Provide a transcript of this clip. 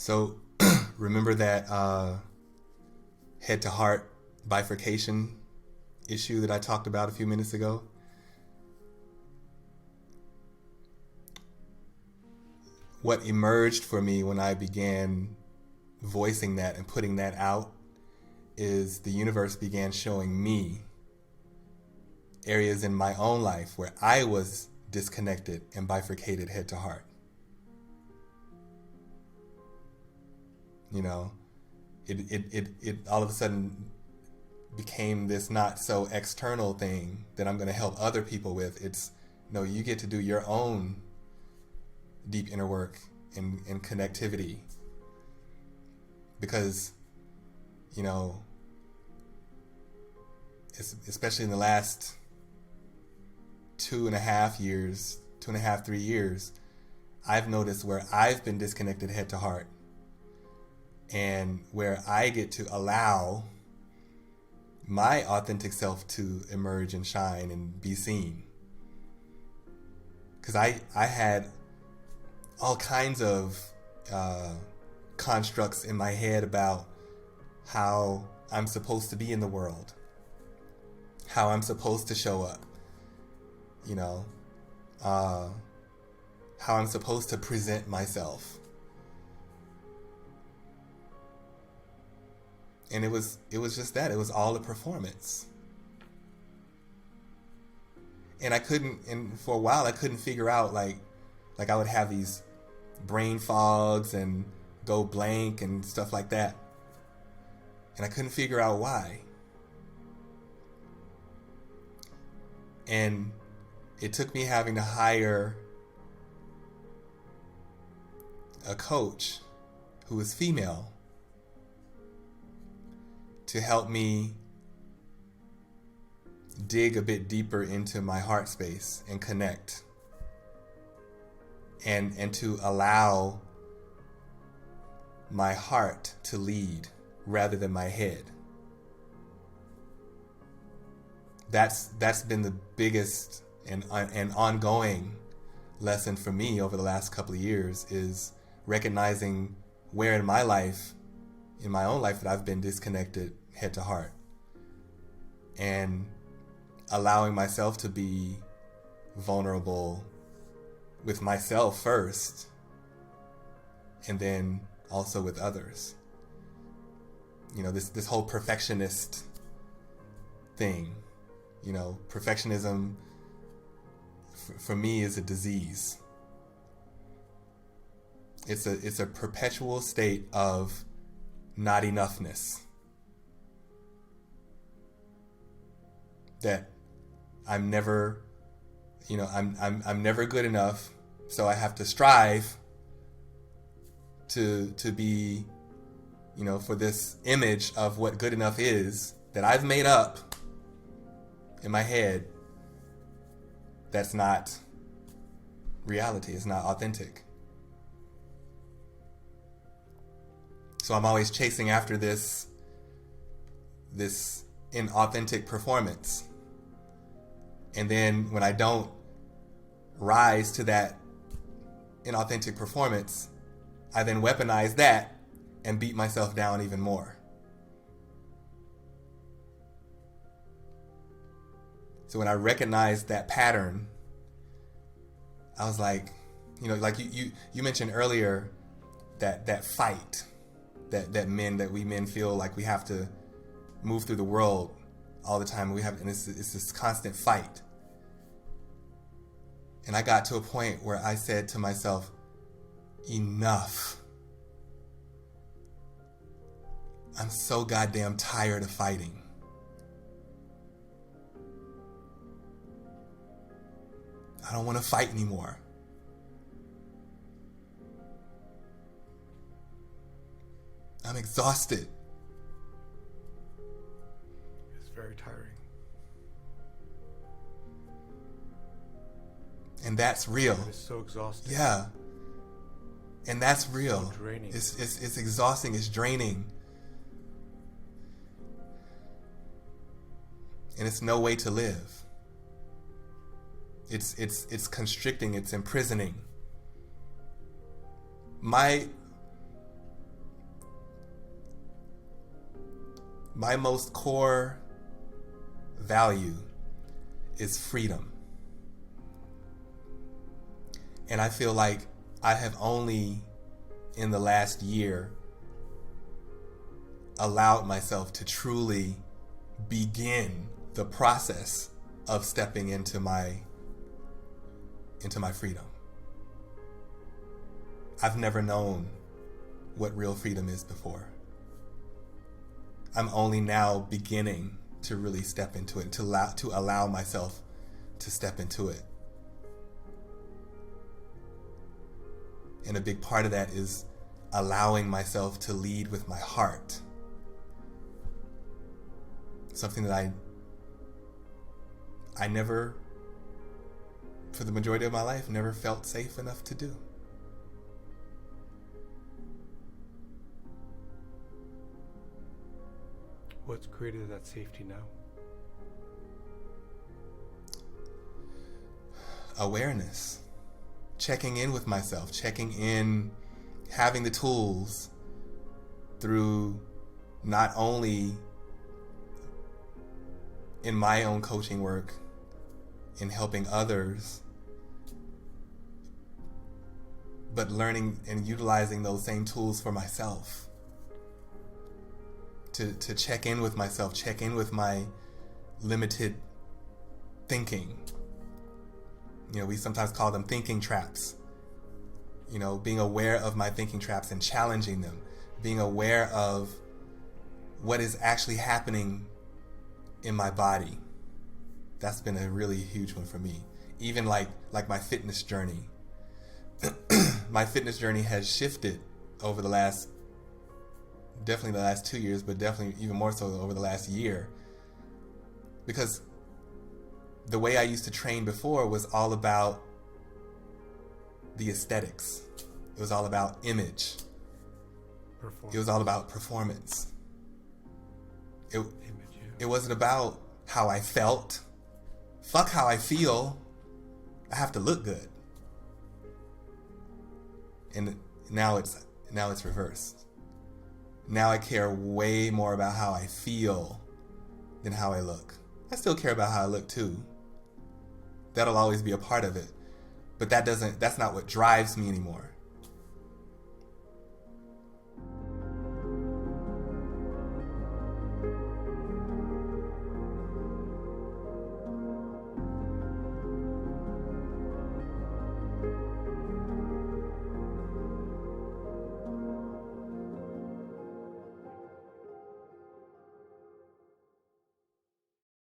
So remember that head to heart bifurcation issue that I talked about a few minutes ago? What emerged for me when I began voicing that and putting that out is the universe began showing me areas in my own life where I was disconnected and bifurcated head to heart. You know, it all of a sudden became this not so external thing that I'm going to help other people with. It's, no, you get to do your own deep inner work and connectivity. Because, you know, especially in the last 2.5 years, 2.5, 3 years, I've noticed where I've been disconnected head to heart and where I get to allow my authentic self to emerge and shine and be seen. Because I had all kinds of constructs in my head about how I'm supposed to be in the world, how I'm supposed to show up, you know, how I'm supposed to present myself. And it was just that. It was all a performance. And for a while I couldn't figure out, like I would have these brain fogs and go blank and stuff like that. And I couldn't figure out why. And it took me having to hire a coach who was female to help me dig a bit deeper into my heart space and connect, and to allow my heart to lead rather than my head. That's been the biggest and ongoing lesson for me over the last couple of years, is recognizing where in my life, in my own life, that I've been disconnected head to heart, and allowing myself to be vulnerable with myself first, and then also with others. You know, this whole perfectionist thing, you know, perfectionism for me is a disease. It's a perpetual state of not enoughness. That I'm never, you know, I'm never good enough, so I have to strive to be, you know, for this image of what good enough is that I've made up in my head. That's not reality. It's not authentic. So I'm always chasing after this inauthentic performance. And then when I don't rise to that inauthentic performance, I then weaponize that and beat myself down even more. So when I recognized that pattern, I was like, you know, like you mentioned earlier that fight that we men feel like we have to move through the world all the time. And it's this constant fight. And I got to a point where I said to myself, enough. I'm so goddamn tired of fighting. I don't want to fight anymore. I'm exhausted. It's very tiring. And that's real. It's so exhausting. Yeah. And that's real. So draining. It's exhausting. It's draining. And it's no way to live. It's constricting. It's imprisoning. My my most core value is freedom. And I feel like I have only in the last year allowed myself to truly begin the process of stepping into my freedom. I've never known what real freedom is before. I'm only now beginning to really step into it, to allow myself to step into it. And a big part of that is allowing myself to lead with my heart. Something that I never, for the majority of my life, never felt safe enough to do. What's created that safety now? Awareness. Checking in with myself, checking in, having the tools through not only in my own coaching work, in helping others, but learning and utilizing those same tools for myself. To check in with myself, check in with my limited thinking. You know, we sometimes call them thinking traps. You know, being aware of my thinking traps and challenging them. Being aware of what is actually happening in my body. That's been a really huge one for me. Even like my fitness journey. My fitness journey has shifted over the last 2 years, but definitely even more so over the last year. Because the way I used to train before was all about the aesthetics. It was all about image. It was all about performance. It wasn't about how I felt. Fuck how I feel. I have to look good. And now it's reversed. Now I care way more about how I feel than how I look. I still care about how I look too. That'll always be a part of it. But that's not what drives me anymore.